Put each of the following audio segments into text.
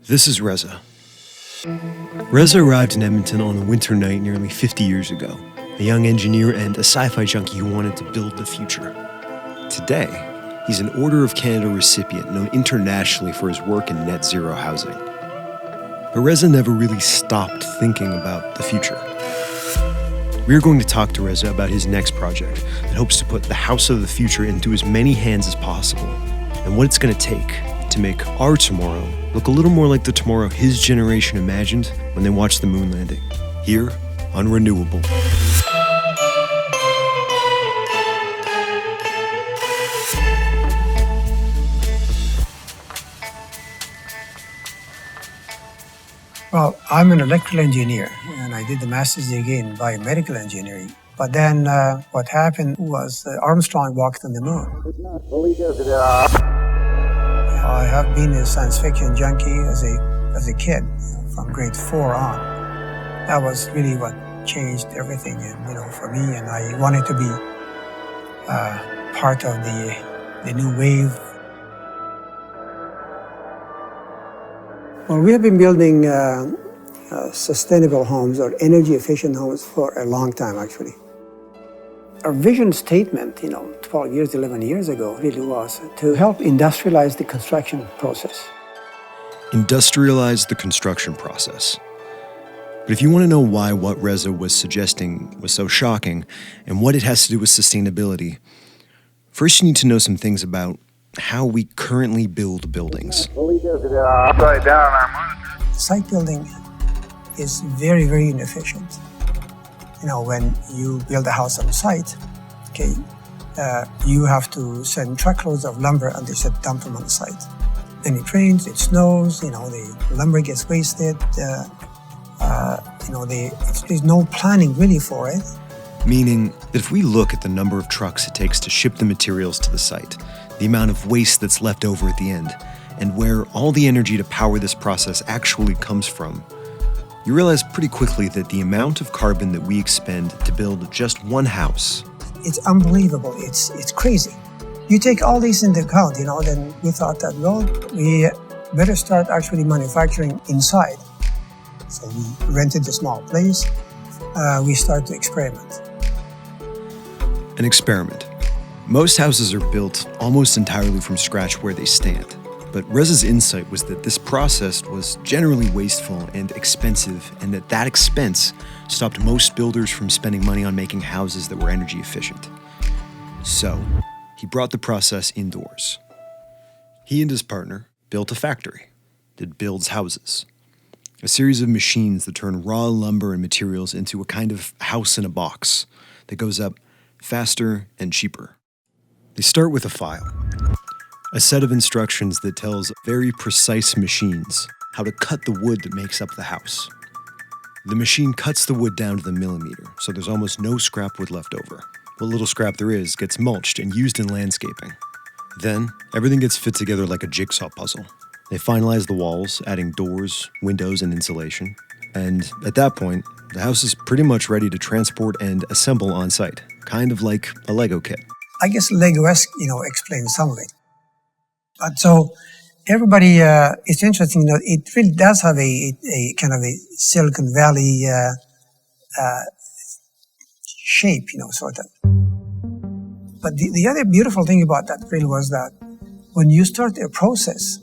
This is Reza. Reza arrived in Edmonton on a winter night nearly 50 years ago, a young engineer and a sci-fi junkie who wanted to build the future. Today, he's an Order of Canada recipient known internationally for his work in net zero housing. But Reza never really stopped thinking about the future. We're going to talk to Reza about his next project that hopes to put the house of the future into as many hands as possible, and what it's going to take to make our tomorrow look a little more like the tomorrow his generation imagined when they watched the moon landing, here on Renewable. Well, I'm an electrical engineer, and I did the master's degree in biomedical engineering. But then what happened was Armstrong walked on the moon. I have been a science fiction junkie as a kid, from grade 4 on. That was really what changed everything, for me. And I wanted to be part of the new wave. Well, we have been building sustainable homes or energy-efficient homes for a long time, actually. Our vision statement, 12 years, 11 years ago, really was to help industrialize the construction process. Industrialize the construction process. But if you want to know why what Reza was suggesting was so shocking and what it has to do with sustainability, first you need to know some things about how we currently build buildings. Site building is very, very inefficient. When you build a house on site, you have to send truckloads of lumber and they said dump them on the site. Then it rains, it snows, the lumber gets wasted. There's no planning really for it. Meaning that if we look at the number of trucks it takes to ship the materials to the site, the amount of waste that's left over at the end, and where all the energy to power this process actually comes from, you realize pretty quickly that the amount of carbon that we expend to build just one house. It's unbelievable. It's crazy. You take all these into account, then we thought that, we better start actually manufacturing inside. So we rented a small place. We started to experiment. An experiment. Most houses are built almost entirely from scratch where they stand. But Reza's insight was that this process was generally wasteful and expensive, and that expense stopped most builders from spending money on making houses that were energy efficient. So, he brought the process indoors. He and his partner built a factory that builds houses. A series of machines that turn raw lumber and materials into a kind of house in a box that goes up faster and cheaper. They start with a file. A set of instructions that tells very precise machines how to cut the wood that makes up the house. The machine cuts the wood down to the millimeter, so there's almost no scrap wood left over. What little scrap there is gets mulched and used in landscaping. Then, everything gets fit together like a jigsaw puzzle. They finalize the walls, adding doors, windows, and insulation. And at that point, the house is pretty much ready to transport and assemble on site, kind of like a Lego kit. I guess Lego-esque, explains some of it. But so everybody, it's interesting, it really does have a kind of a Silicon Valley shape, sort of. But the other beautiful thing about that really was that when you start a process,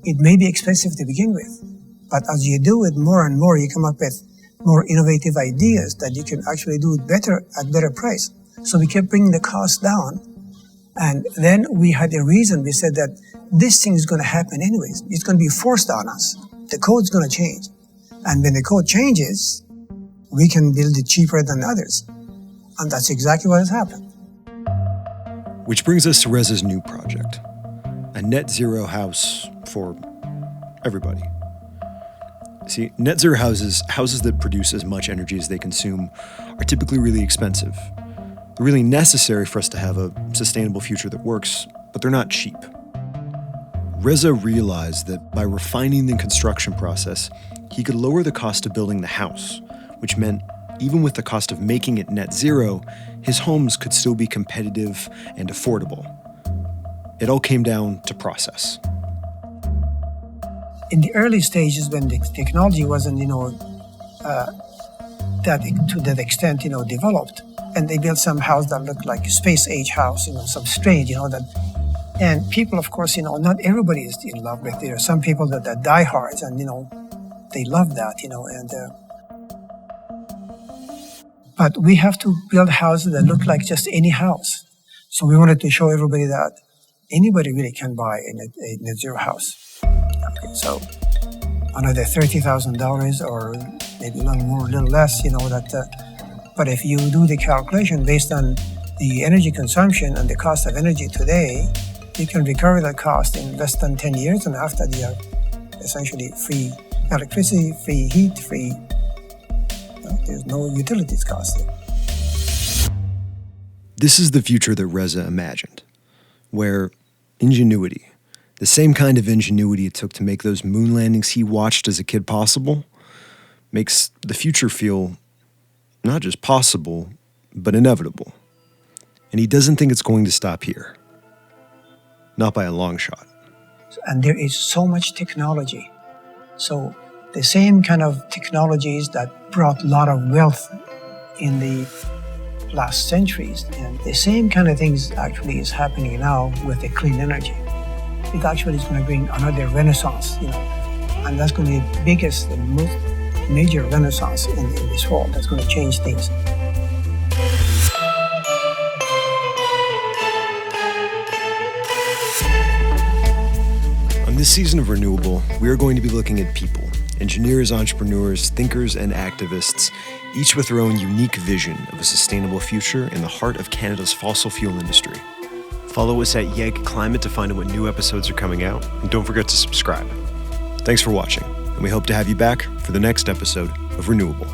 it may be expensive to begin with, but as you do it more and more, you come up with more innovative ideas that you can actually do it better at better price. So we kept bringing the cost down. And then we had a reason. We said that this thing is going to happen anyways. It's going to be forced on us. The code's going to change. And when the code changes, we can build it cheaper than others. And that's exactly what has happened. Which brings us to Reza's new project, a net zero house for everybody. See, net zero houses that produce as much energy as they consume, are typically really expensive. They're really necessary for us to have a sustainable future that works, but they're not cheap. Reza realized that by refining the construction process, he could lower the cost of building the house, which meant even with the cost of making it net zero, his homes could still be competitive and affordable. It all came down to process. in the early stages when the technology wasn't, that to that extent, developed, and they built some house that looked like a space-age house, some strange, that. And people, of course, not everybody is in love with it. There are some people that are diehards, and they love that, but we have to build houses that look like just any house. So we wanted to show everybody that anybody really can buy a net zero house. Okay, so another $30,000 or maybe a little more, a little less, but if you do the calculation based on the energy consumption and the cost of energy today, you can recover that cost in less than 10 years, and after you have essentially free electricity, free heat, there's no utilities cost there. This is the future that Reza imagined, where ingenuity, the same kind of ingenuity it took to make those moon landings he watched as a kid possible, makes the future feel not just possible, but inevitable. And he doesn't think it's going to stop here. Not by a long shot. And there is so much technology. So the same kind of technologies that brought a lot of wealth in the last centuries, and the same kind of things actually is happening now with the clean energy. It actually is going to bring another renaissance, and that's going to be the biggest and most major renaissance in this world. That's going to change things. On this season of Renewable, we are going to be looking at people, engineers, entrepreneurs, thinkers, and activists, each with their own unique vision of a sustainable future in the heart of Canada's fossil fuel industry. Follow us at YEG Climate to find out what new episodes are coming out, and don't forget to subscribe. Thanks for watching, and we hope to have you back for the next episode of Renewable.